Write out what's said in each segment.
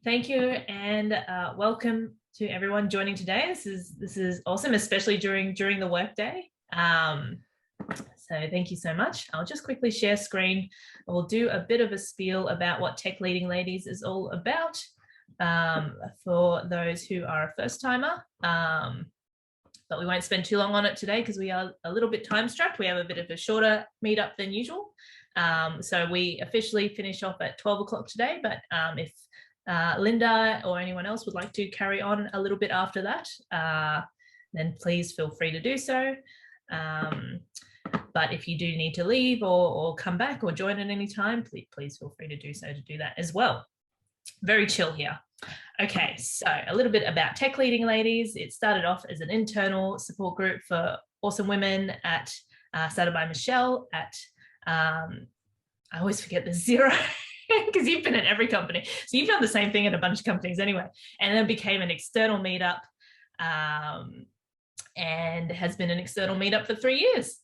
Thank you, and welcome to everyone joining today. This is awesome, especially during the workday. So thank you so much. I'll just quickly share screen. We'll do a bit of a spiel about what Tech Leading Ladies is all about for those who are a first timer. But we won't spend too long on it today because we are a little bit time strapped. We have a bit of a shorter meetup than usual. So we officially finish off at 12 o'clock today, but if Linda or anyone else would like to carry on a little bit after that, then please feel free to do so. But if you do need to leave or come back or join at any time, please feel free to do that as well. Very chill here. Okay, so a little bit about Tech Leading Ladies. It started off as an internal support group for awesome women started by Michelle at, I always forget the zero because you've been at every company. So you've done the same thing at a bunch of companies anyway. And then became an external meetup and has been an external meetup for 3 years.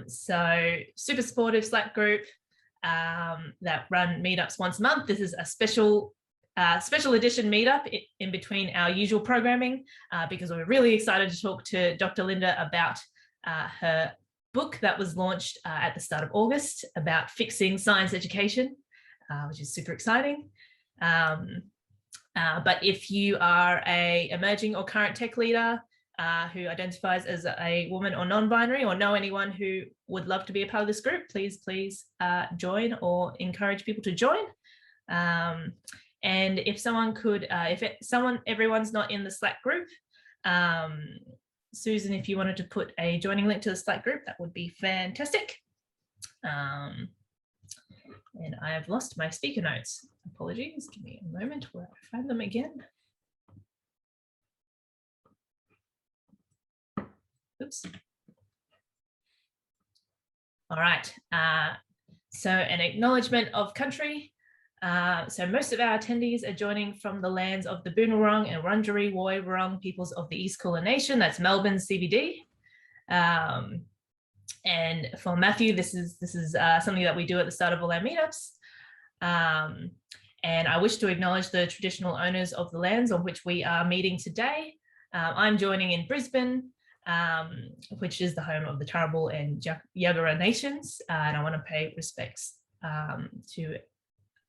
So super supportive Slack group that run meetups once a month. This is a special edition meetup in between our usual programming because we're really excited to talk to Dr. Linda about her book that was launched at the start of August about fixing science education, which is super exciting. But if you are a emerging or current tech leader who identifies as a woman or non-binary, or know anyone who would love to be a part of this group, please join or encourage people to join. And if someone could, everyone's not in the Slack group, Susan, if you wanted to put a joining link to the Slack group, that would be fantastic. And I have lost my speaker notes. Apologies, give me a moment where I find them again. Oops. All right, so an acknowledgement of country. So most of our attendees are joining from the lands of the Boonwurrung and Wurundjeri Woi Wurrung peoples of the East Kulin Nation. That's Melbourne CBD. And for Matthew, this is something that we do at the start of all our meetups. And I wish to acknowledge the traditional owners of the lands on which we are meeting today. I'm joining in Brisbane, which is the home of the Turrbal and Yagara nations. And I want to pay respects to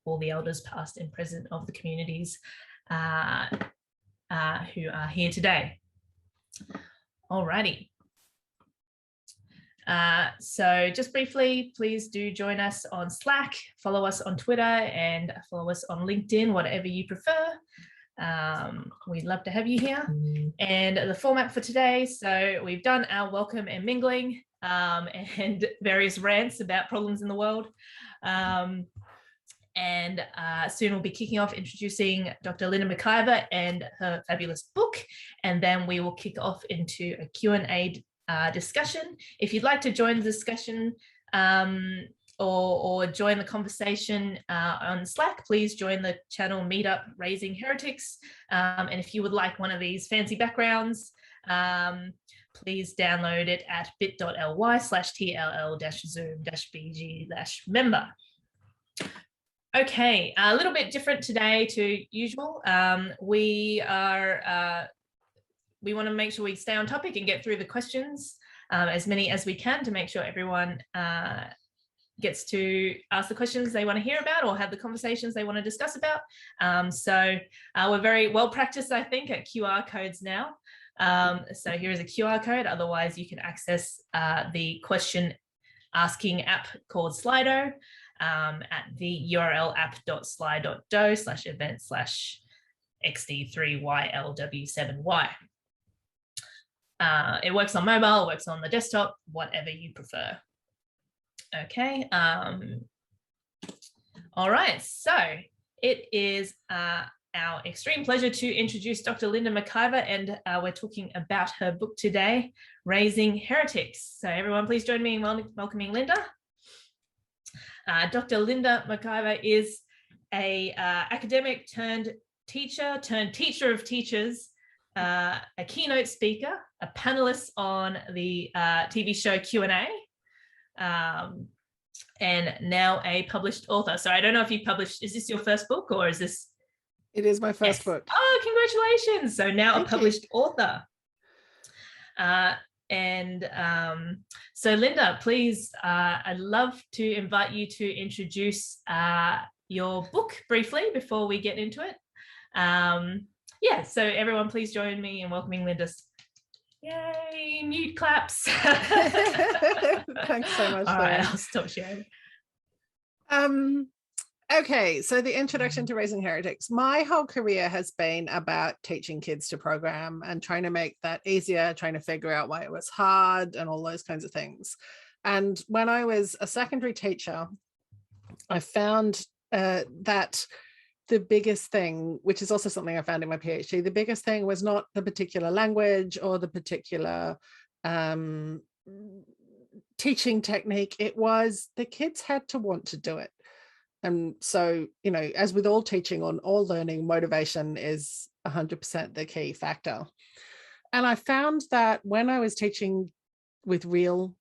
all the elders past and present of the communities who are here today. Alrighty. So just briefly, please do join us on Slack, follow us on Twitter, and follow us on LinkedIn, whatever you prefer. We'd love to have you here. And the format for today, so we've done our welcome and mingling and various rants about problems in the world. And soon we'll be kicking off introducing Dr. Linda McIver and her fabulous book. And then we will kick off into a Q&A discussion. If you'd like to join the discussion or join the conversation on Slack, please join the channel Meetup Raising Heretics. And if you would like one of these fancy backgrounds, please download it at bit.ly/tll-zoom-bg/member. Okay, a little bit different today to usual. We want to make sure we stay on topic and get through the questions, as many as we can, to make sure everyone gets to ask the questions they want to hear about or have the conversations they want to discuss about. So we're very well practiced, I think, at QR codes now. So here is a QR code. Otherwise, you can access the question asking app called Slido at the URL app.slido.do/event/XD3YLW7Y. It works on mobile, it works on the desktop, whatever you prefer. Okay. All right. So it is our extreme pleasure to introduce Dr. Linda McIver, and we're talking about her book today, Raising Heretics. So everyone, please join me in welcoming Linda. Dr. Linda McIver is a academic turned teacher of teachers, a keynote speaker, a panelist on the TV show Q&A, and now a published author. So I don't know if you published, is this your first book or is this It is my first Yes. book. Oh, congratulations. So now Thank a published author. So Linda, please, I'd love to invite you to introduce your book briefly before we get into it. Yeah, so everyone please join me in welcoming Linda's. Yay, mute claps. Thanks so much, All Lauren. right, I'll stop sharing. Okay, so the introduction to Raising Heretics. My whole career has been about teaching kids to program and trying to make that easier, trying to figure out why it was hard and all those kinds of things. And when I was a secondary teacher, I found that the biggest thing, which is also something I found in my PhD, the biggest thing was not the particular language or the particular teaching technique. It was the kids had to want to do it. And so, you know, as with all teaching or all learning, motivation is 100% the key factor. And I found that when I was teaching with real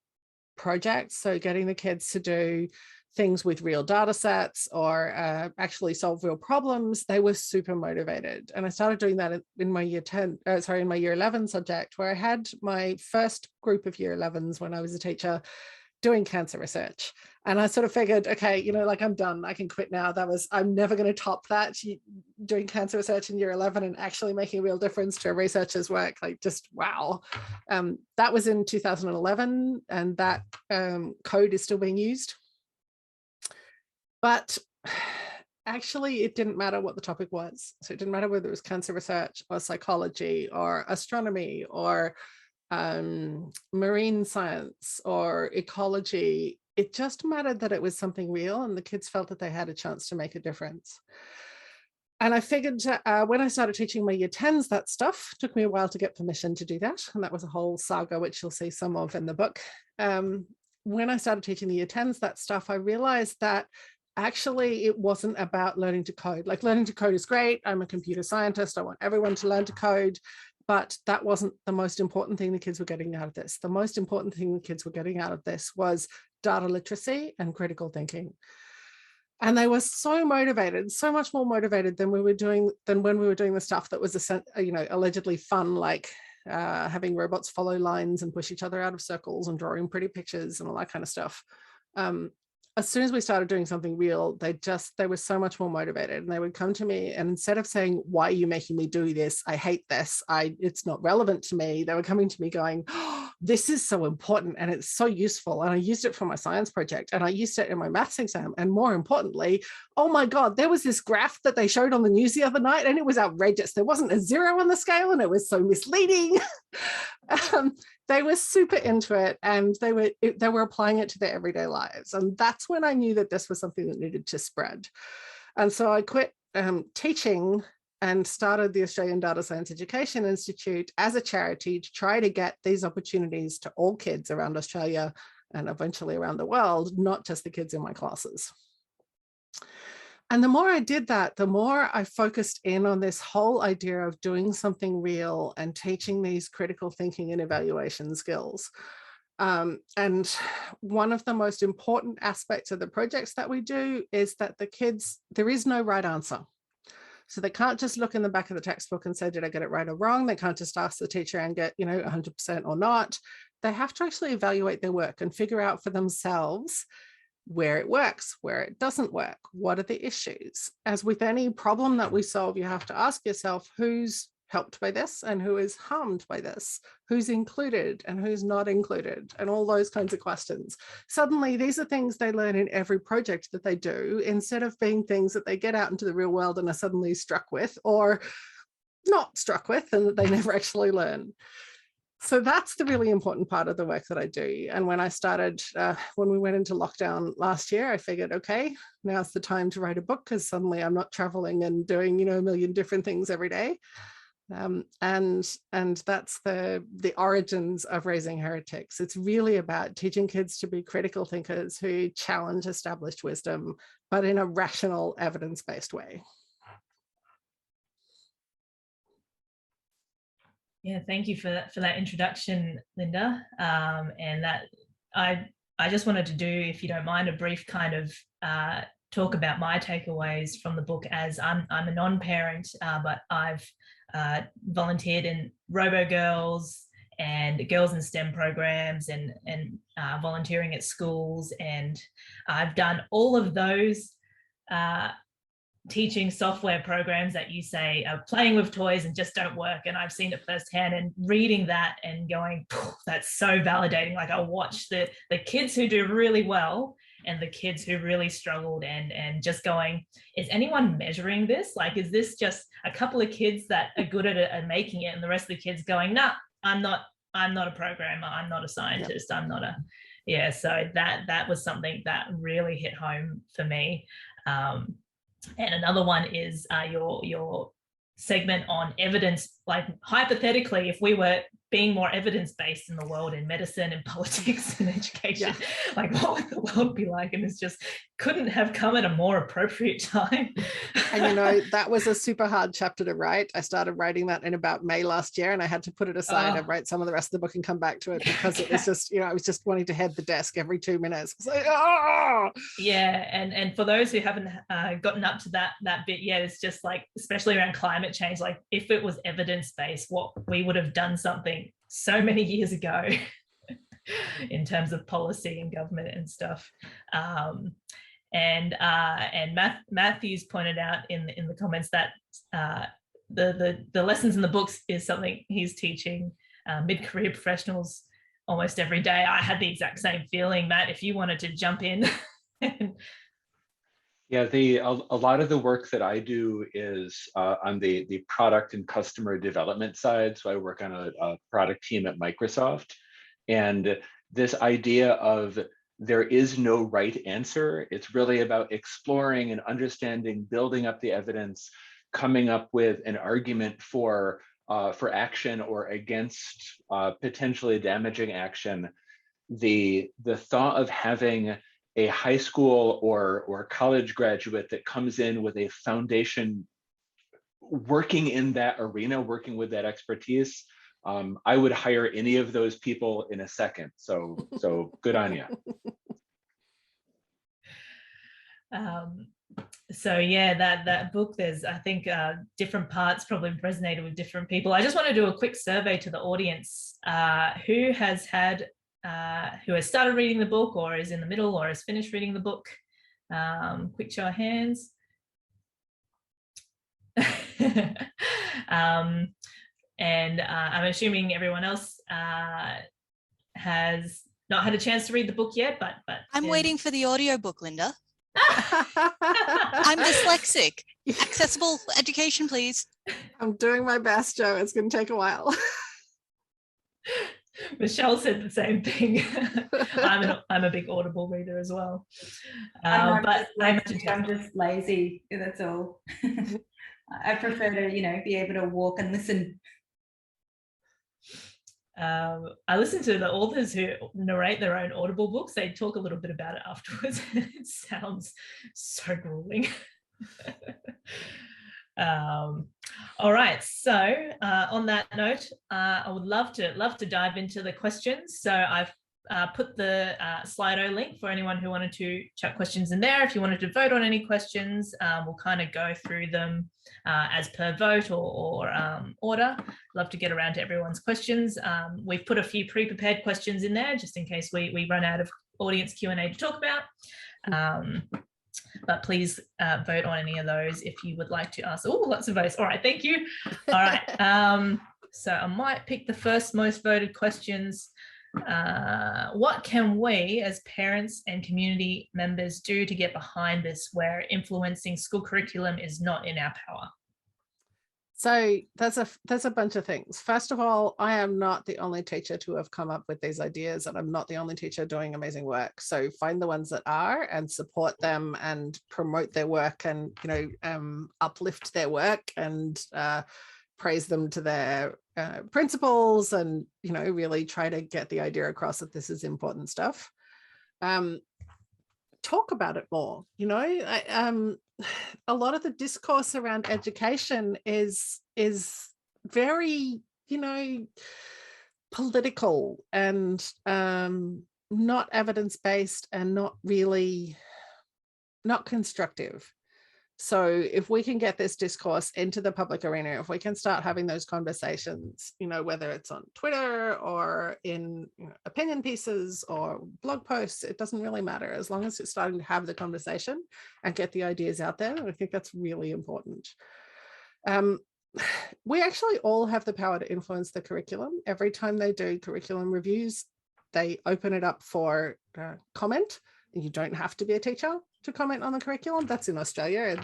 projects, so getting the kids to do things with real data sets or actually solve real problems, they were super motivated. And I started doing that in my in my year 11 subject, where I had my first group of year 11s when I was a teacher doing cancer research. And I sort of figured, okay, you know, like I'm done, I can quit now. I'm never going to top that, doing cancer research in year 11 and actually making a real difference to a researcher's work. Like, just wow. That was in 2011, and that code is still being used. But actually, it didn't matter what the topic was. So it didn't matter whether it was cancer research or psychology or astronomy or marine science or ecology. It just mattered that it was something real and the kids felt that they had a chance to make a difference. And I figured when I started teaching my year 10s, that stuff took me a while to get permission to do that. And that was a whole saga, which you'll see some of in the book. When I started teaching the year 10s, that stuff, I realized that actually it wasn't about learning to code. Like, learning to code is great. I'm a computer scientist. I want everyone to learn to code. But that wasn't the most important thing the kids were getting out of this. The most important thing the kids were getting out of this was data literacy and critical thinking. And they were so motivated, so much more motivated than when we were doing the stuff that was, you know, allegedly fun, like having robots follow lines and push each other out of circles and drawing pretty pictures and all that kind of stuff. As soon as we started doing something real, they were so much more motivated, and they would come to me, and instead of saying, why are you making me do this? I hate this. It's not relevant to me. They were coming to me going, oh, this is so important and it's so useful. And I used it for my science project, and I used it in my maths exam. And more importantly, oh my God, there was this graph that they showed on the news the other night, and it was outrageous. There wasn't a 0 on the scale, and it was so misleading. They were super into it, and they were applying it to their everyday lives. And that's when I knew that this was something that needed to spread. And so I quit teaching and started the Australian Data Science Education Institute as a charity to try to get these opportunities to all kids around Australia and eventually around the world, not just the kids in my classes. And the more I did that, the more I focused in on this whole idea of doing something real and teaching these critical thinking and evaluation skills. And one of the most important aspects of the projects that we do is that the kids, there is no right answer. So they can't just look in the back of the textbook and say, did I get it right or wrong? They can't just ask the teacher and get, 100% or not. They have to actually evaluate their work and figure out for themselves where it works, where it doesn't work, what are the issues. As with any problem that we solve, you have to ask yourself, who's helped by this and who is harmed by this, who's included and who's not included, and all those kinds of questions. Suddenly, these are things they learn in every project that they do, instead of being things that they get out into the real world and are suddenly struck with or not struck with, and that they never actually learn. So that's the really important part of the work that I do. And when I started, when we went into lockdown last year, I figured, okay, now's the time to write a book, because suddenly I'm not traveling and doing, a million different things every day. And that's the origins of Raising Heretics. It's really about teaching kids to be critical thinkers who challenge established wisdom, but in a rational, evidence-based way. Yeah, thank you for that introduction, Linda. And that I just wanted to do, if you don't mind, a brief kind of talk about my takeaways from the book, as I'm a non-parent, but I've volunteered in Robo Girls and Girls in STEM programs, and volunteering at schools, and I've done all of those teaching software programs that you say are playing with toys and just don't work. And I've seen it firsthand, and reading that and going, that's so validating. Like, I watch the kids who do really well and the kids who really struggled, and just going, is anyone measuring this? Like, is this just a couple of kids that are good at it and making it, and the rest of the kids going, nah, I'm not a programmer, I'm not a scientist, I'm not a, yeah. So that was something that really hit home for me. And another one is your segment on evidence. Like, hypothetically, if we were being more evidence-based in the world, in medicine and politics and education, like, what would the world be like? And it's just couldn't have come at a more appropriate time. And you know, that was a super hard chapter to write. I started writing that in about May last year, and I had to put it aside and write some of the rest of the book and come back to it, because it was just, you know, I was just wanting to head the desk every 2 minutes. It's like, oh! Yeah, and for those who haven't gotten up to that bit yet, it's just like, especially around climate change, like, if it was evidence-based, what we would have done something so many years ago in terms of policy and government and stuff. And Matthew's pointed out in the comments that the lessons in the books is something he's teaching mid-career professionals almost every day. I had the exact same feeling. Matt, if you wanted to jump in. Yeah, a lot of the work that I do is on the product and customer development side. So I work on a product team at Microsoft, and this idea of there is no right answer. It's really about exploring and understanding, building up the evidence, coming up with an argument for action or against potentially damaging action. The thought of having a high school or college graduate that comes in with a foundation working in that arena, working with that expertise, I would hire any of those people in a second. So good on you. So yeah, that book, there's, I think, different parts probably resonated with different people. I just want to do a quick survey to the audience. Who has started reading the book, or is in the middle, or has finished reading the book? Quick show of hands. And I'm assuming everyone else has not had a chance to read the book yet, but I'm waiting for the audiobook, Linda. I'm dyslexic. Accessible education, please. I'm doing my best, Joe. It's going to take a while. Michelle said the same thing. I'm a big Audible reader as well. But I'm just lazy. That's all. I prefer to, be able to walk and listen. I listen to the authors who narrate their own Audible books. They talk a little bit about it afterwards. It sounds so grueling. All right, so on that note, I would love to dive into the questions. So I've put the Slido link for anyone who wanted to chuck questions in there. If you wanted to vote on any questions, we'll kind of go through them as per vote or order. Love to get around to everyone's questions. We've put a few pre-prepared questions in there just in case we run out of audience Q&A to talk about. But please vote on any of those if you would like to ask. Oh, lots of votes. All right, thank you. All right, so I might pick the first most voted questions. What can we as parents and community members do to get behind this, where influencing school curriculum is not in our power? So there's a bunch of things. First of all, I am not the only teacher to have come up with these ideas, and I'm not the only teacher doing amazing work. So find the ones that are and support them and promote their work, and uplift their work and praise them to their principals, and really try to get the idea across that this is important stuff. Talk about it more. A lot of the discourse around education is very political and not evidence-based, and not really not constructive. So if we can get this discourse into the public arena, if we can start having those conversations, whether it's on Twitter or in opinion pieces or blog posts, it doesn't really matter, as long as it's starting to have the conversation and get the ideas out there. I think that's really important. We actually all have the power to influence the curriculum. Every time they do curriculum reviews, they open it up for comment. You don't have to be a teacher to comment on the curriculum. That's in Australia.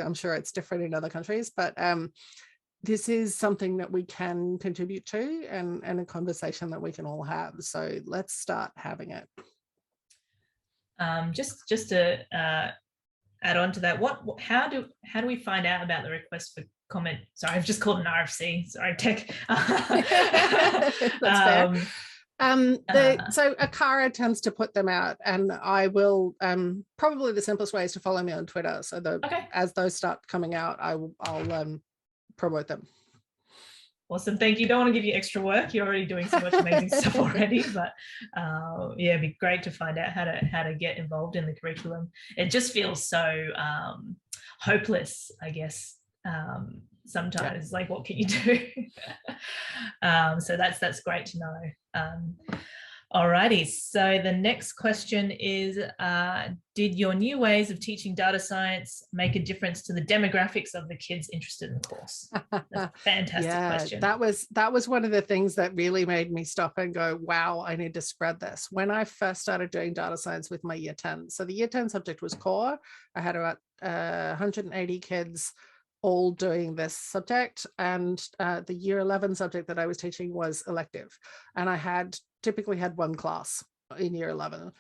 I'm sure it's different in other countries, but this is something that we can contribute to, and a conversation that we can all have. So let's start having it. Just to add on to that, how do we find out about the request for comment? Sorry, I've just called an RFC. Sorry, tech. That's fair. So Akara tends to put them out, and I will probably the simplest way is to follow me on Twitter. So as those start coming out, I'll promote them. Awesome, thank you. Don't want to give you extra work. You're already doing so much amazing stuff already, but yeah, it'd be great to find out how to get involved in the curriculum. It just feels so hopeless, I guess. Sometimes, like, what can you do? So that's great to know. Alrighty, so the next question is, did your new ways of teaching data science make a difference to the demographics of the kids interested in the course? That's a fantastic question. That was one of the things that really made me stop and go, wow, I need to spread this. When I first started doing data science with my year 10, so the year 10 subject was core. I had about 180 kids all doing this subject, and the year 11 subject that I was teaching was elective, and I typically had one class in year 11.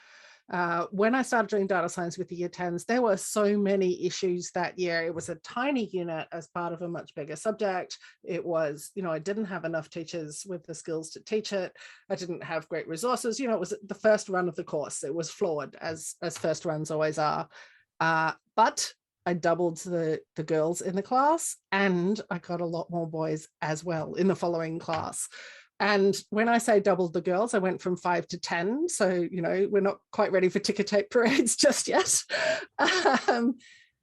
When I started doing data science with the year 10s, there were so many issues that year. It was a tiny unit as part of a much bigger subject. It was, I didn't have enough teachers with the skills to teach it. I didn't have great resources. It was the first run of the course. It was flawed, as first runs always are. But I doubled the girls in the class, and I got a lot more boys as well in the following class. And when I say doubled the girls, I went from 5 to 10. So, we're not quite ready for ticker tape parades just yet.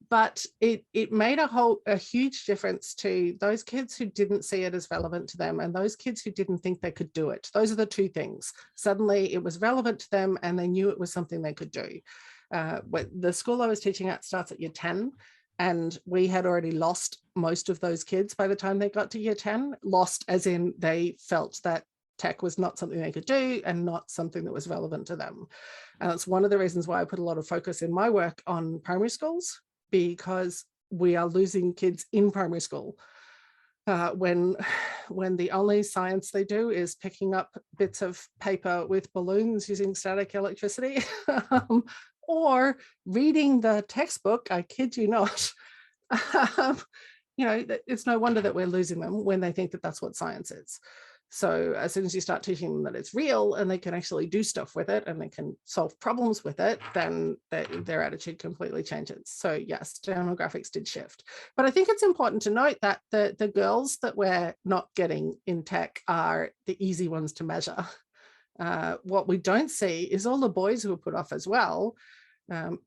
But it made a huge difference to those kids who didn't see it as relevant to them, and those kids who didn't think they could do it. Those are the two things. Suddenly it was relevant to them, and they knew it was something they could do. The school I was teaching at starts at year 10, and we had already lost most of those kids by the time they got to year 10. Lost as in they felt that tech was not something they could do and not something that was relevant to them. And that's one of the reasons why I put a lot of focus in my work on primary schools, because we are losing kids in primary school. When the only science they do is picking up bits of paper with balloons using static electricity, or reading the textbook, I kid you not. It's no wonder that we're losing them when they think that that's what science is. So as soon as you start teaching them that it's real and they can actually do stuff with it and they can solve problems with it, then their attitude completely changes. So yes, demographics did shift. But I think it's important to note that the girls that we're not getting in tech are the easy ones to measure. What we don't see is all the boys who are put off as well,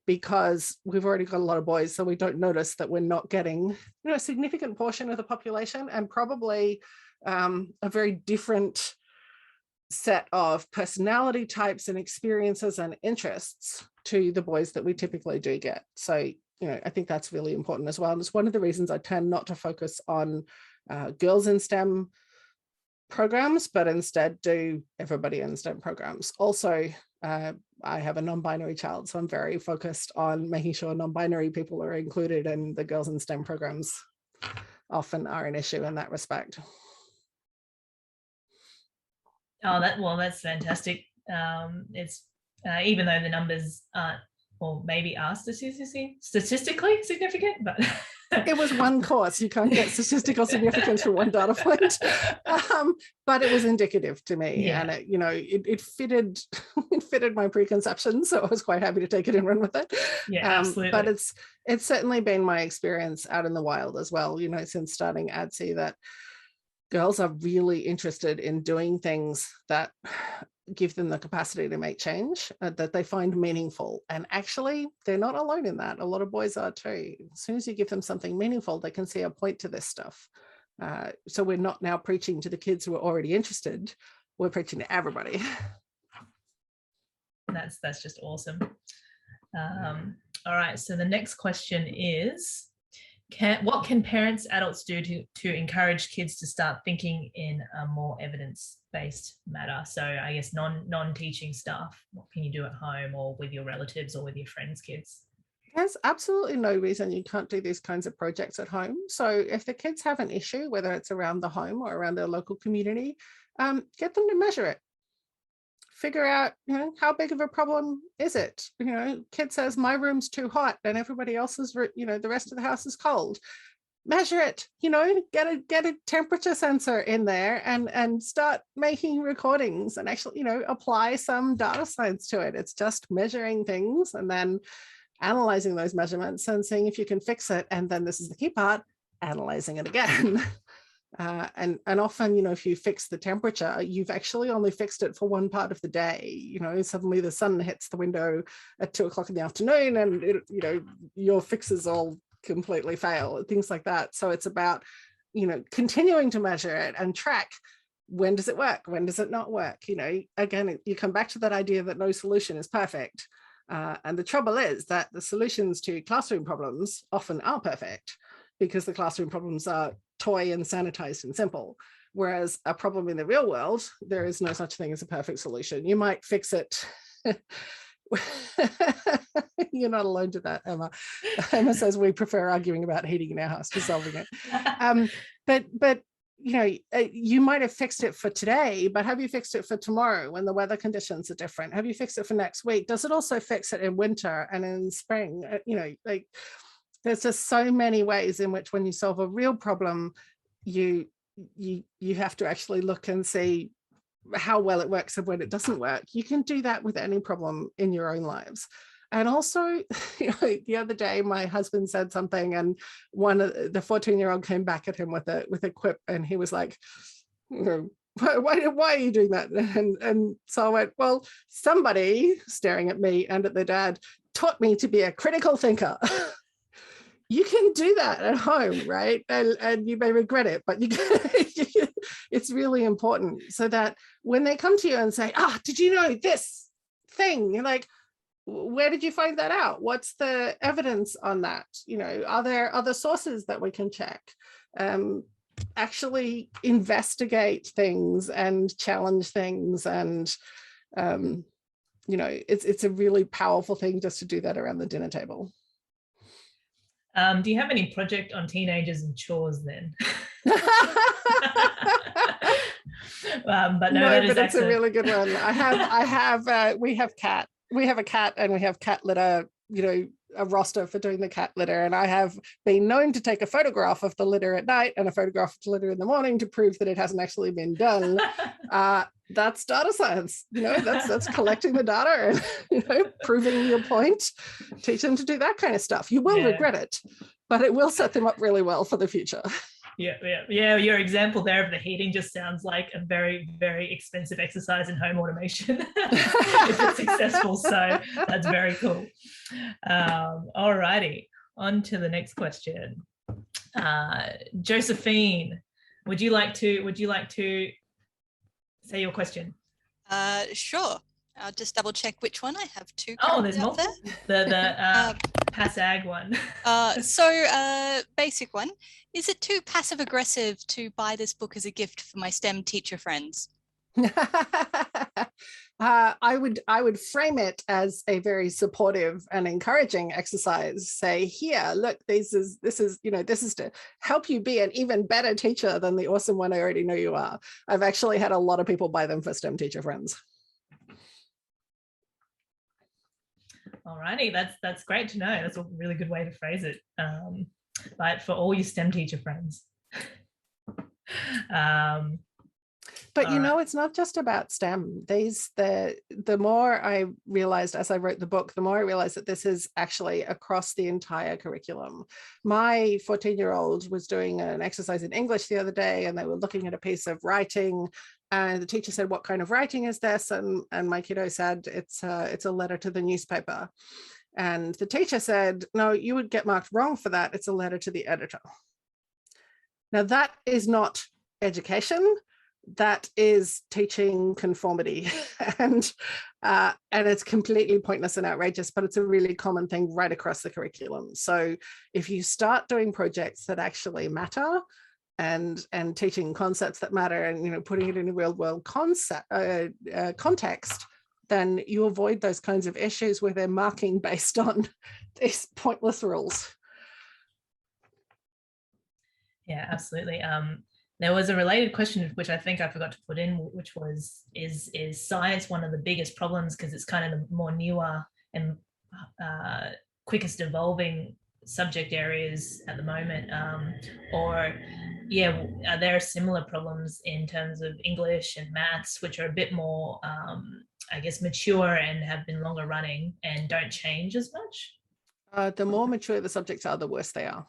because we've already got a lot of boys, so we don't notice that we're not getting a significant portion of the population, and probably a very different set of personality types and experiences and interests to the boys that we typically do get. So I think that's really important as well, and it's one of the reasons I tend not to focus on girls in STEM programs, but instead do everybody in STEM programs. Also, I have a non-binary child, so I'm very focused on making sure non-binary people are included, and the girls in STEM programs often are an issue in that respect. Oh, that's fantastic. It's even though the numbers aren't, or maybe are statistically significant, but it was one course. You can't get statistical significance from one data point, but it was indicative to me, and it fitted my preconceptions, so I was quite happy to take it and run with it. Yeah, absolutely. But it's certainly been my experience out in the wild as well. Since starting ADSI, that girls are really interested in doing things that give them the capacity to make change that they find meaningful. And actually, they're not alone in that. A lot of boys are too. As soon as you give them something meaningful, they can see a point to this stuff. So we're not now preaching to the kids who are already interested. We're preaching to everybody. That's just awesome. All right, so the next question is, what can parents, adults do to encourage kids to start thinking in a more evidence-based manner? So I guess non-teaching stuff, what can you do at home or with your relatives or with your friends' kids? There's absolutely no reason you can't do these kinds of projects at home. So if the kids have an issue, whether it's around the home or around their local community, get them to measure it. Figure out, how big of a problem is it? Kid says my room's too hot and everybody else's, the rest of the house is cold. Measure it, get a temperature sensor in there and start making recordings and actually, apply some data science to it. It's just measuring things and then analyzing those measurements and seeing if you can fix it. And then this is the key part, analyzing it again. And often, if you fix the temperature, you've actually only fixed it for one part of the day. Suddenly the sun hits the window at 2 o'clock in the afternoon and, your fixes all completely fail, things like that. So it's about, continuing to measure it and track, when does it work? When does it not work? Again, you come back to that idea that no solution is perfect. And the trouble is that the solutions to classroom problems often are perfect because the classroom problems are toy and sanitized and simple. Whereas a problem in the real world, there is no such thing as a perfect solution. You might fix it. You're not alone to that, Emma. Emma says we prefer arguing about heating in our house to solving it. But you might have fixed it for today, but have you fixed it for tomorrow when the weather conditions are different? Have you fixed it for next week? Does it also fix it in winter and in spring? There's just so many ways in which when you solve a real problem, you have to actually look and see how well it works and when it doesn't work. You can do that with any problem in your own lives. And also, the other day, my husband said something and the 14-year-old came back at him with a quip and he was like, why are you doing that? And so I went, well, somebody staring at me and at their dad taught me to be a critical thinker. You can do that at home, right? And you may regret it, but it's really important so that when they come to you and say, did you know this thing? You're like, where did you find that out? What's the evidence on that? Are there other sources that we can check? Actually investigate things and challenge things. And, it's a really powerful thing just to do that around the dinner table. Do you have any project on teenagers and chores then? But it's a really good one. We have a cat and we have cat litter, a roster for doing the cat litter. And I have been known to take a photograph of the litter at night and a photograph of the litter in the morning to prove that it hasn't actually been done. That's data science, that's collecting the data and, proving your point. Teach them to do that kind of stuff. You will regret it, but it will set them up really well for the future. Yeah. Your example there of the heating just sounds like a very, very expensive exercise in home automation if it's successful. So that's very cool. All righty, on to the next question. Josephine, would you like to say your question? Sure. I'll just double check which one. I have two. Oh, there's multiple. The PassAg one. Basic one. Is it too passive aggressive to buy this book as a gift for my STEM teacher friends? I would frame it as a very supportive and encouraging exercise. Say, here, look, this is to help you be an even better teacher than the awesome one I already know you are. I've actually had a lot of people buy them for STEM teacher friends. All righty, that's great to know. That's a really good way to phrase it. But for all your STEM teacher friends. But you know, it's not just about STEM. The more I realized as I wrote the book, the more I realized that this is actually across the entire curriculum. My 14-year-old was doing an exercise in English the other day, and they were looking at a piece of writing, and the teacher said, "What kind of writing is this?" And my kiddo said, it's a letter to the newspaper. And the teacher said, "No, you would get marked wrong for that. It's a letter to the editor." Now that is not education. That is teaching conformity, and it's completely pointless and outrageous, but it's a really common thing right across the curriculum. So if you start doing projects that actually matter, and teaching concepts that matter, and, you know, putting it in a real world context, then you avoid those kinds of issues where they're marking based on these pointless rules. Yeah, absolutely. There was a related question, which I think I forgot to put in, which was, is science one of the biggest problems because it's kind of the more newer and quickest evolving subject areas at the moment? Or, yeah, are there similar problems in terms of English and maths, which are a bit more, I guess, mature and have been longer running and don't change as much? The more mature the subjects are, the worse they are.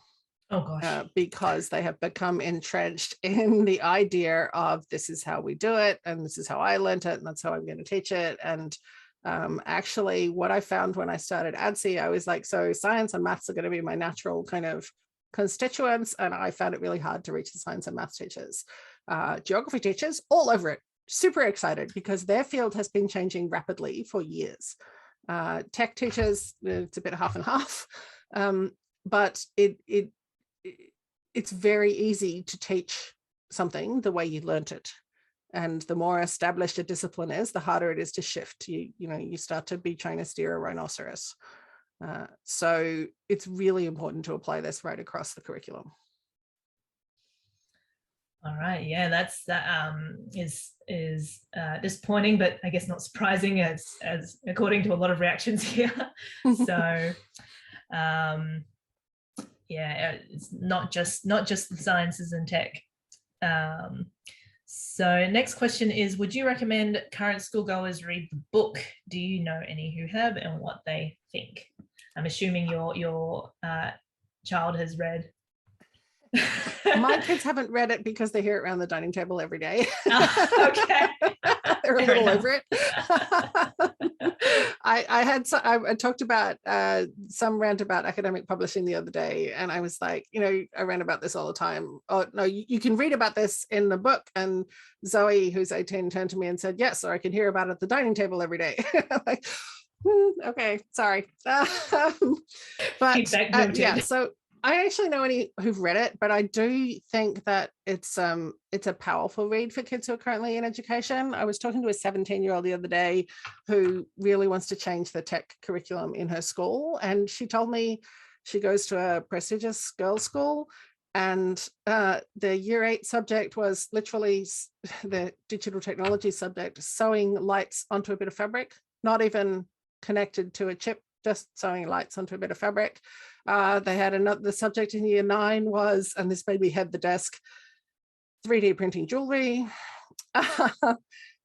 Oh gosh. Because they have become entrenched in the idea of this is how we do it, and this is how I learned it, and that's how I'm going to teach it. And actually, what I found when I started ADSI, I was like, so science and maths are going to be my natural kind of constituents, and I found it really hard to reach the science and maths teachers. Geography teachers, all over it, super excited because their field has been changing rapidly for years. Tech teachers, it's a bit half and half, but it's very easy to teach something the way you learnt it. And the more established a discipline is, the harder it is to shift. You start to be trying to steer a rhinoceros. So it's really important to apply this right across the curriculum. All right, yeah, that is disappointing, but I guess not surprising as according to a lot of reactions here. So yeah, it's not just the sciences and tech. So next question is, would you recommend current schoolgoers read the book? Do you know any who have, and what they think? I'm assuming your child has read. My kids haven't read it because they hear it around the dining table every day. Okay. They're a little over it. I talked about some rant about academic publishing the other day, and I was like, I rant about this all the time. Oh no, you can read about this in the book. And Zoe, who's 18, turned to me and said, yes, or I can hear about it at the dining table every day. Like, okay, sorry. But yeah, so I actually know any who've read it, but I do think that it's a powerful read for kids who are currently in education. I was talking to a 17-year-old the other day who really wants to change the tech curriculum in her school, and she told me she goes to a prestigious girls' school, and the year 8 subject was literally the digital technology subject, sewing lights onto a bit of fabric, not even connected to a chip, just sewing lights onto a bit of fabric. They had the subject in year 9 was, and this made me head the desk, 3D printing jewelry.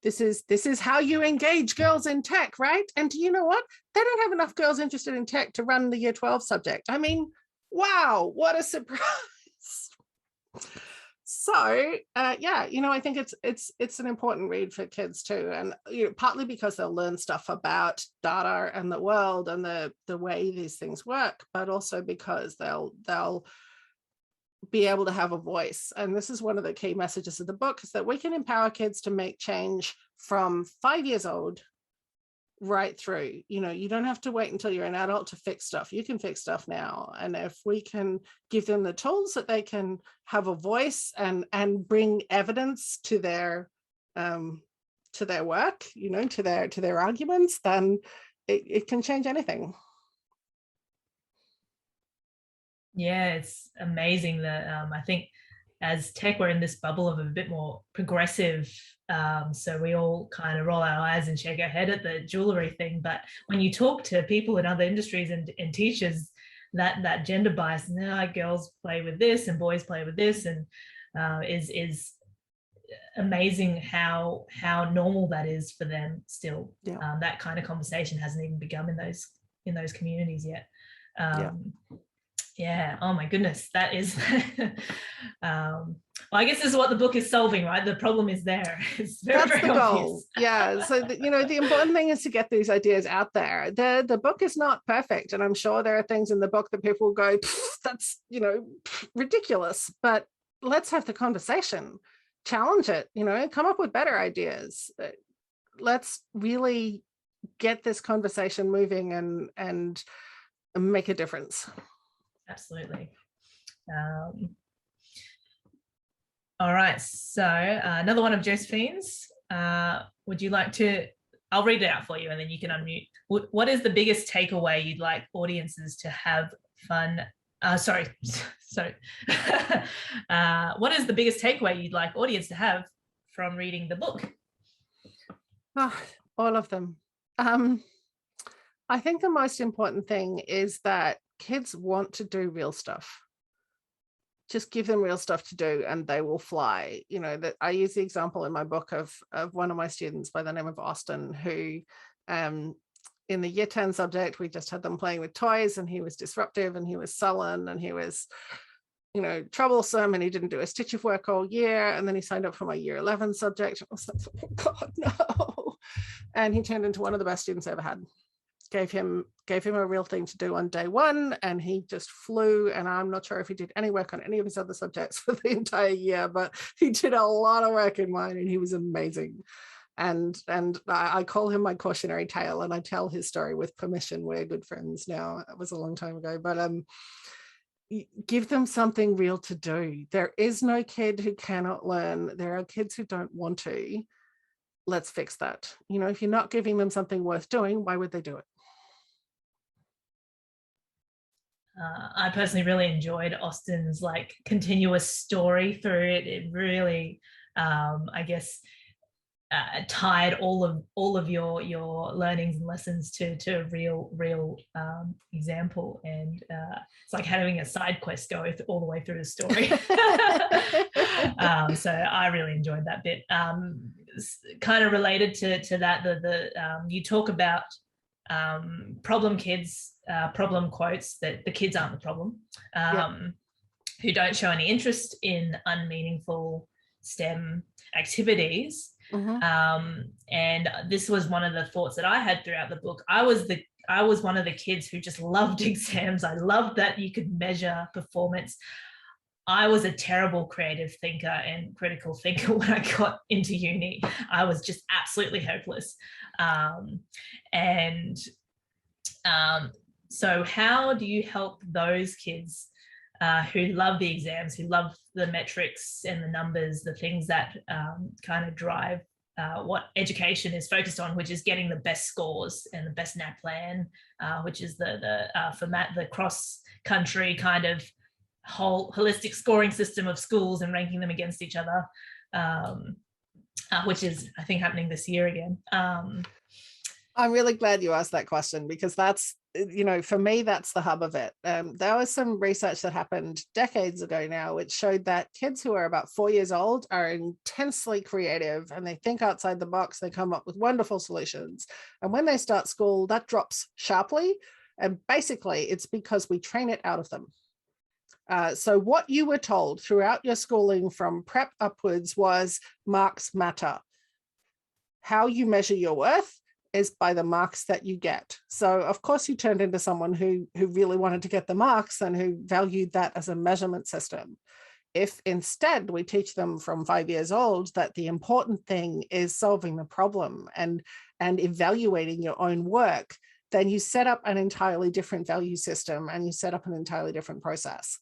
This is how you engage girls in tech, right? And do you know what? They don't have enough girls interested in tech to run the year 12 subject. I mean, wow, what a surprise. So yeah, I think it's an important read for kids too, and partly because they'll learn stuff about data and the world and the way these things work, but also because they'll be able to have a voice. And this is one of the key messages of the book, is that we can empower kids to make change from 5 years old right through. You don't have to wait until you're an adult to fix stuff. You can fix stuff now. And if we can give them the tools that they can have a voice and bring evidence to their work, to their arguments, then it can change anything. Yeah, it's amazing that I think as tech, we're in this bubble of a bit more progressive. So we all kind of roll our eyes and shake our head at the jewelry thing. But when you talk to people in other industries and teachers, that gender bias, girls play with this and boys play with this, and is amazing how normal that is for them still. Yeah. That kind of conversation hasn't even begun in those communities yet. Yeah. Oh my goodness, that is. Well, I guess this is what the book is solving, right? The problem is there. It's very, That's very the obvious. goal. Yeah. So the important thing is to get these ideas out there. The book is not perfect, and I'm sure there are things in the book that people will go, that's ridiculous. But let's have the conversation, challenge it. Come up with better ideas. Let's really get this conversation moving and make a difference. Absolutely. All right, so another one of Josephine's. Would you like to, I'll read it out for you and then you can unmute. What is the biggest takeaway you'd like audiences to have fun? Sorry. What is the biggest takeaway you'd like audience to have from reading the book? All of them. I think the most important thing is that kids want to do real stuff. Just give them real stuff to do and they will fly. That I use the example in my book of one of my students by the name of Austin, who in the year 10 subject, we just had them playing with toys and he was disruptive and he was sullen and he was troublesome and he didn't do a stitch of work all year. And then he signed up for my year 11 subject. I was like, oh God, no. And he turned into one of the best students I ever had. Gave him a real thing to do on day one and he just flew. And I'm not sure if he did any work on any of his other subjects for the entire year, but he did a lot of work in mine and he was amazing. And I call him my cautionary tale and I tell his story with permission. We're good friends now. It was a long time ago, but give them something real to do. There is no kid who cannot learn. There are kids who don't want to. Let's fix that. If you're not giving them something worth doing, why would they do it? I personally really enjoyed Austin's continuous story through it. It really, I guess, tied all of your learnings and lessons to a real example, and it's like having a side quest go all the way through the story. So I really enjoyed that bit. Kind of related to that, you talk about problem kids, problem quotes, that the kids aren't the problem, who don't show any interest in unmeaningful STEM activities. And this was one of the thoughts that I had throughout the book. I was one of the kids who just loved exams. I loved that you could measure performance. I was a terrible creative thinker and critical thinker when I got into uni. I was just absolutely hopeless. So how do you help those kids who love the exams, who love the metrics and the numbers, the things that kind of drive what education is focused on, which is getting the best scores and the best NAPLAN, which is the cross-country kind of whole holistic scoring system of schools and ranking them against each other, which is, I think, happening this year again. I'm really glad you asked that question, because that's, for me, that's the hub of it. There was some research that happened decades ago now, which showed that kids who are about 4 years old are intensely creative and they think outside the box. They come up with wonderful solutions. And when they start school, that drops sharply. And basically, it's because we train it out of them. So what you were told throughout your schooling from prep upwards was marks matter. How you measure your worth is by the marks that you get. So of course you turned into someone who really wanted to get the marks and who valued that as a measurement system. If instead we teach them from 5 years old that the important thing is solving the problem and evaluating your own work, then you set up an entirely different value system and you set up an entirely different process.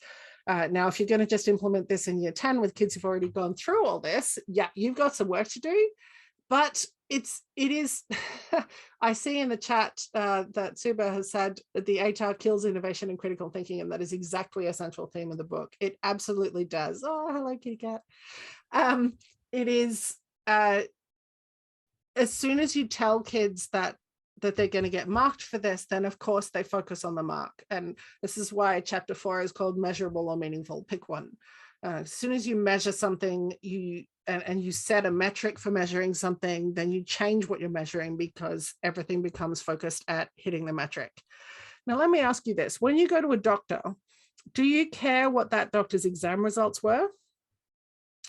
Now, if you're going to just implement this in year 10 with kids who've already gone through all this, yeah, you've got some work to do. But it is, I see in the chat that Suba has said that the HR kills innovation and critical thinking, and that is exactly a central theme of the book. It absolutely does. Oh, hello, kitty cat. It is, as soon as you tell kids that they're going to get marked for this, then of course they focus on the mark. And this is why chapter 4 is called measurable or meaningful. Pick one. As soon as you measure something, and you set a metric for measuring something, then you change what you're measuring because everything becomes focused at hitting the metric. Now, let me ask you this. When you go to a doctor, do you care what that doctor's exam results were?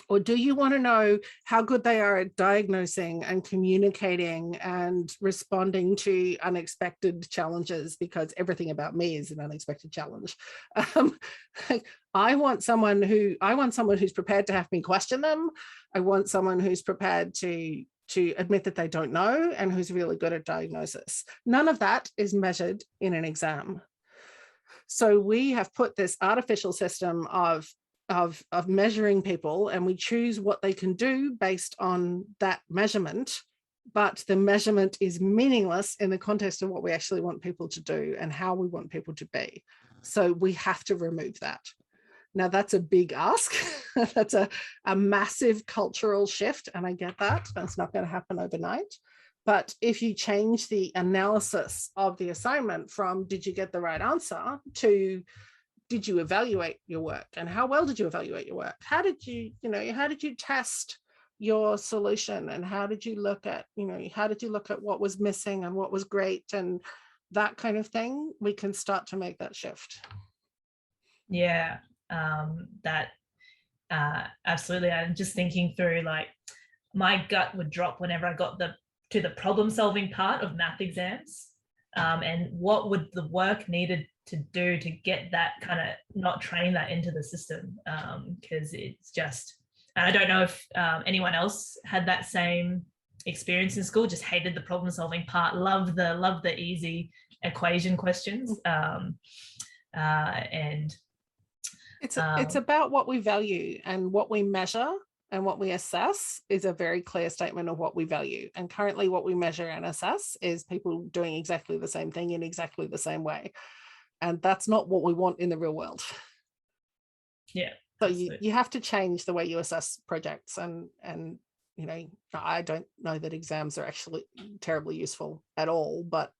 Or do you want to know how good they are at diagnosing and communicating and responding to unexpected challenges? Because everything about me is an unexpected challenge. I want someone who's prepared to have me question them. I want someone who's prepared to admit that they don't know and who's really good at diagnosis. None of that is measured in an exam. So we have put this artificial system of measuring people, and we choose what they can do based on that measurement, but the measurement is meaningless in the context of what we actually want people to do and how we want people to be. So we have to remove that. Now, that's a big ask. That's a massive cultural shift, and I get that. That's not going to happen overnight. But if you change the analysis of the assignment from did you get the right answer to did you evaluate your work, and how well did you evaluate your work? How did you test your solution, and how did you look at what was missing and what was great, and that kind of thing? We can start to make that shift. Yeah, absolutely. I'm just thinking through, like, my gut would drop whenever I got to the problem solving part of math exams, and what would the work needed to do to get that kind of, not train that into the system, because it's just, and I don't know if anyone else had that same experience in school, just hated the problem solving part, love the easy equation questions, and it's about what we value, and what we measure and what we assess is a very clear statement of what we value. And currently what we measure and assess is people doing exactly the same thing in exactly the same way. And that's not what we want in the real world. Yeah. So you have to change the way you assess projects. And I don't know that exams are actually terribly useful at all, but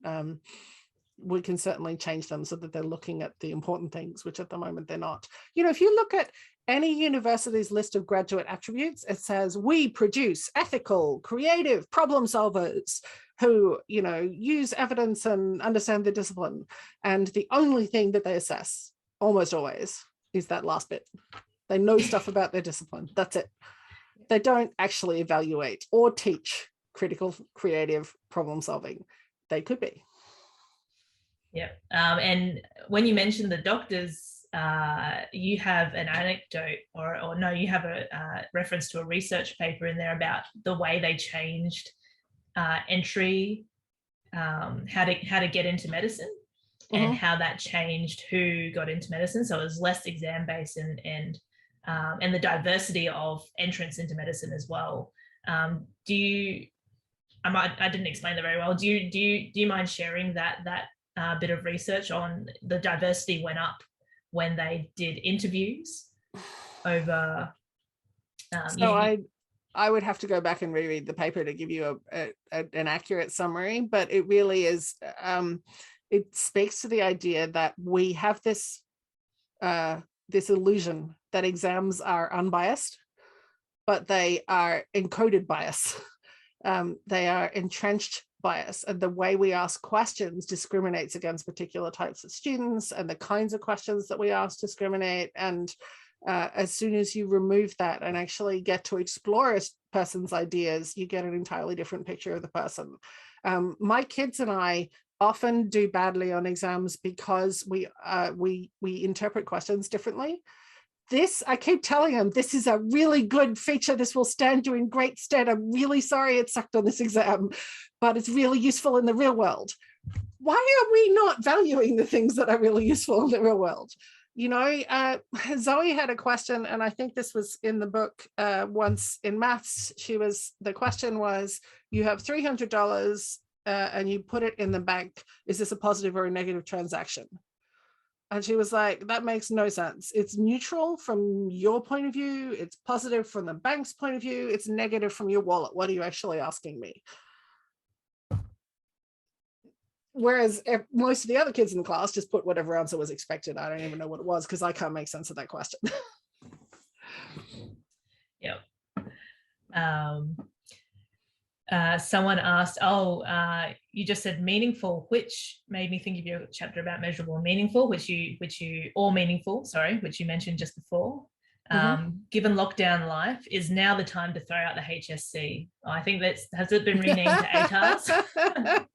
we can certainly change them so that they're looking at the important things, which at the moment they're not. If you look at any university's list of graduate attributes, it says we produce ethical, creative problem solvers who, use evidence and understand the discipline. And the only thing that they assess almost always is that last bit. They know stuff about their discipline. That's it. They don't actually evaluate or teach critical, creative problem solving. They could be. Yeah. And when you mentioned the doctors, you have an anecdote or no, you have a reference to a research paper in there about the way they changed entry, how to get into medicine, and how that changed who got into medicine. So it was less exam based, and the diversity of entrance into medicine as well. I didn't explain that very well. Do you mind sharing that bit of research on the diversity went up when they did interviews over? I would have to go back and reread the paper to give you an accurate summary, but it really is, it speaks to the idea that we have this illusion that exams are unbiased, but they are encoded bias. They are entrenched bias, and the way we ask questions discriminates against particular types of students, and the kinds of questions that we ask discriminate. And as soon as you remove that and actually get to explore a person's ideas, you get an entirely different picture of the person. My kids and I often do badly on exams because we interpret questions differently. I keep telling them, this is a really good feature. This will stand you in great stead. I'm really sorry it sucked on this exam, but it's really useful in the real world. Why are we not valuing the things that are really useful in the real world? Zoe had a question, and I think this was in the book once in maths. The question was, you have $300 and you put it in the bank. Is this a positive or a negative transaction? And she was like, that makes no sense. It's neutral from your point of view. It's positive from the bank's point of view. It's negative from your wallet. What are you actually asking me? Whereas most of the other kids in the class just put whatever answer was expected. I don't even know what it was because I can't make sense of that question. Yep. Someone asked, you just said meaningful, which made me think of your chapter about measurable and meaningful, which you mentioned just before. Given lockdown life, is now the time to throw out the HSC? I think has it been renamed to ATARs?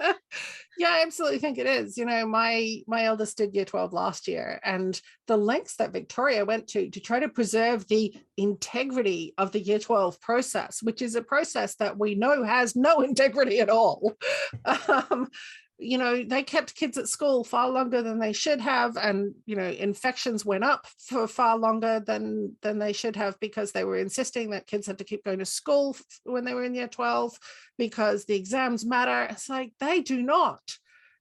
Yeah, I absolutely think it is. You know, my eldest did year 12 last year, and the lengths that Victoria went to try to preserve the integrity of the year 12 process, which is a process that we know has no integrity at all. You know, they kept kids at school far longer than they should have, and you know, infections went up for far longer than they should have, because they were insisting that kids had to keep going to school when they were in year 12 because the exams matter. It's like, they do not,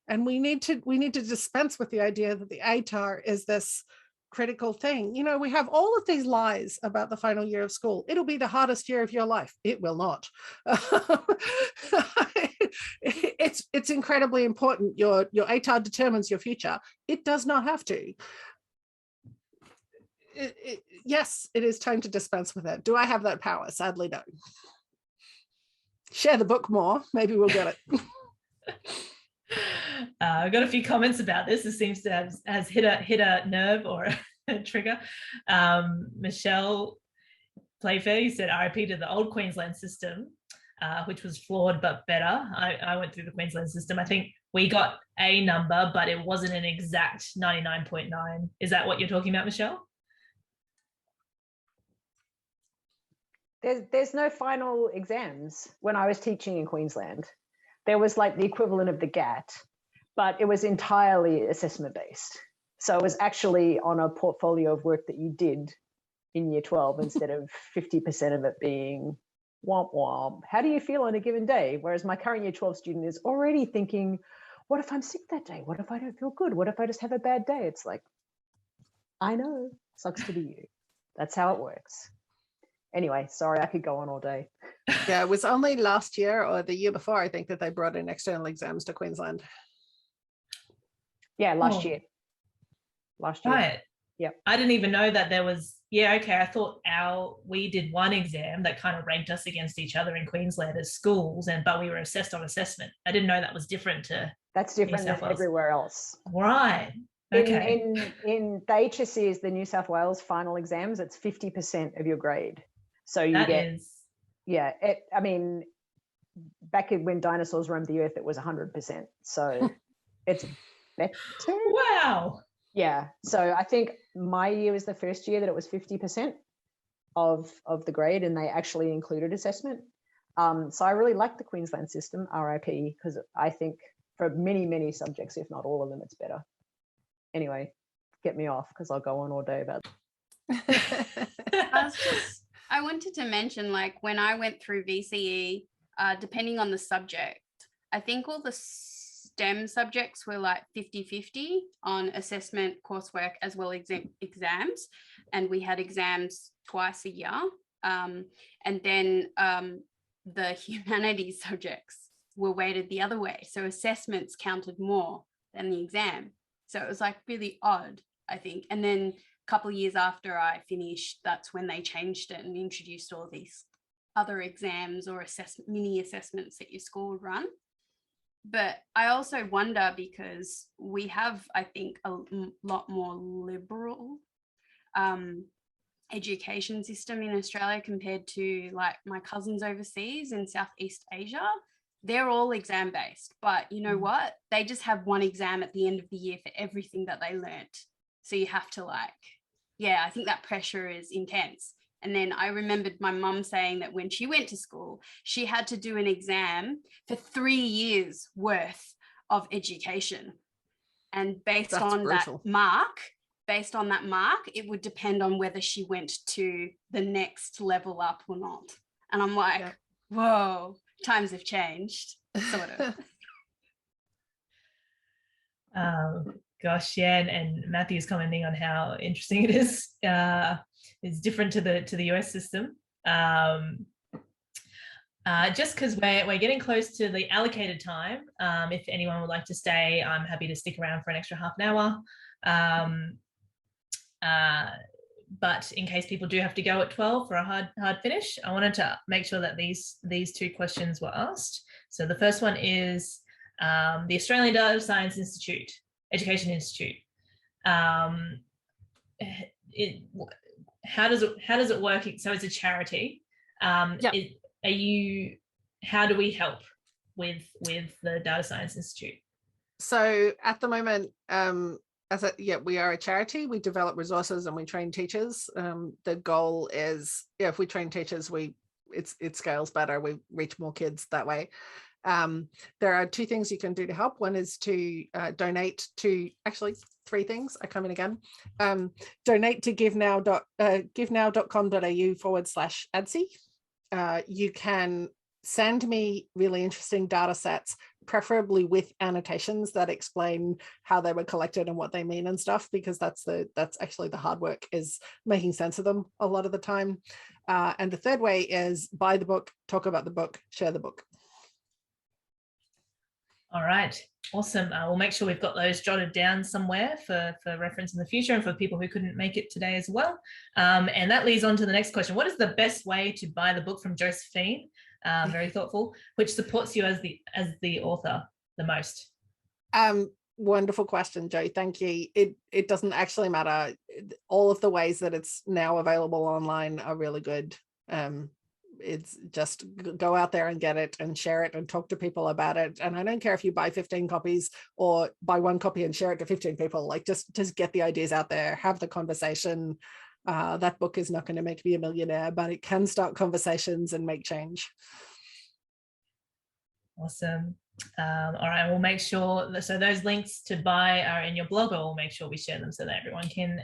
and we need to dispense with the idea that the ATAR is this critical thing. You know, we have all of these lies about the final year of school. It'll be the hardest year of your life. It will not. It's incredibly important. Your ATAR determines your future. It does not have to. Yes, it is time to dispense with it. Do I have that power? Sadly, no. Share the book more. Maybe we'll get it. I've got a few comments about this. This seems to has hit a nerve or a trigger. Michelle Playfair, you said RIP to the old Queensland system, which was flawed but better. I went through the Queensland system. I think we got a number, but it wasn't an exact 99.9. Is that what you're talking about, Michelle? There's no final exams when I was teaching in Queensland. There was like the equivalent of the GAT, but it was entirely assessment based. So it was actually on a portfolio of work that you did in year 12 instead of 50% of it being womp womp. How do you feel on a given day? Whereas my current year 12 student is already thinking, what if I'm sick that day? What if I don't feel good? What if I just have a bad day? It's like, I know, sucks to be you. That's how it works. Anyway, sorry, I could go on all day. Yeah, it was only last year or the year before, I think, that they brought in external exams to Queensland. Yeah, last year. Right. Yep. I didn't even know that there was, okay, I thought we did one exam that kind of ranked us against each other in Queensland as schools, but we were assessed on assessment. I didn't know that was different to That's different than everywhere else. Right. Okay. In the HSC is the New South Wales final exams, it's 50% of your grade. So you I mean, back when dinosaurs roamed the earth, it was 100%. So it's better. Wow. Yeah. So I think my year was the first year that it was 50% of the grade, and they actually included assessment. So I really like the Queensland system, RIP, because I think for many, many subjects, if not all of them, it's better. Anyway, get me off because I'll go on all day about I wanted to mention, like, when I went through VCE, depending on the subject, I think all the STEM subjects were like 50-50 on assessment, coursework, as well as exams. And we had exams twice a year. And then the humanities subjects were weighted the other way. So assessments counted more than the exam. So it was like really odd, I think. And then a couple of years after I finished, that's when they changed it and introduced all these other exams or mini assessments that your school would run. But I also wonder, because we have, I think, a lot more liberal education system in Australia compared to like my cousins overseas in Southeast Asia. They're all exam based, but you know what? They just have one exam at the end of the year for everything that they learnt. So you have to I think that pressure is intense. And then I remembered my mum saying that when she went to school, she had to do an exam for 3 years worth of education. And based on that mark, it would depend on whether she went to the next level up or not. And I'm like, whoa, times have changed, sort of. Gosh, yeah, and Matthew's commenting on how interesting it is. It's different to the US system. Just because we're getting close to the allocated time. If anyone would like to stay, I'm happy to stick around for an extra half an hour. but in case people do have to go at 12 for a hard finish, I wanted to make sure that these two questions were asked. So the first one is the Australian Data Science Institute, Education Institute. How does it work? So it's a charity. Yep. How do we help with the Data Science Institute? So at the moment, we are a charity. We develop resources and we train teachers. The goal is, if we train teachers, it scales better. We reach more kids that way. There are two things you can do to help. One is to donate to, actually 3 things, I come in again. Donate to givenow.com.au/ADSI. You can send me really interesting data sets, preferably with annotations that explain how they were collected and what they mean and stuff, because that's actually the hard work, is making sense of them a lot of the time. And the third way is buy the book, talk about the book, share the book. All right, awesome. We'll make sure we've got those jotted down somewhere for reference in the future, and for people who couldn't make it today as well. And that leads on to the next question. What is the best way to buy the book from Josephine? Very thoughtful, which supports you as the author the most? Wonderful question, Joe. Thank you. It doesn't actually matter. All of the ways that it's now available online are really good. It's just go out there and get it and share it and talk to people about it. And I don't care if you buy 15 copies or buy 1 copy and share it to 15 people. Like, just get the ideas out there, have the conversation. That book is not going to make me a millionaire, but it can start conversations and make change. Awesome. All right, we'll make sure that, so those links to buy are in your blog, or we'll make sure we share them so that everyone can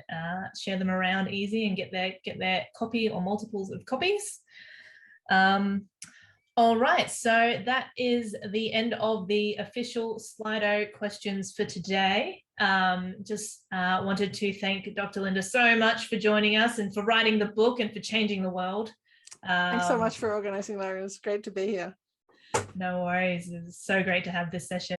share them around easy and get their copy or multiples of copies. All right, so that is the end of the official Slido questions for today. Just wanted to thank Dr. Linda so much for joining us and for writing the book and for changing the world. Thanks so much for organizing, Larry. It was great to be here. No worries. It was so great to have this session.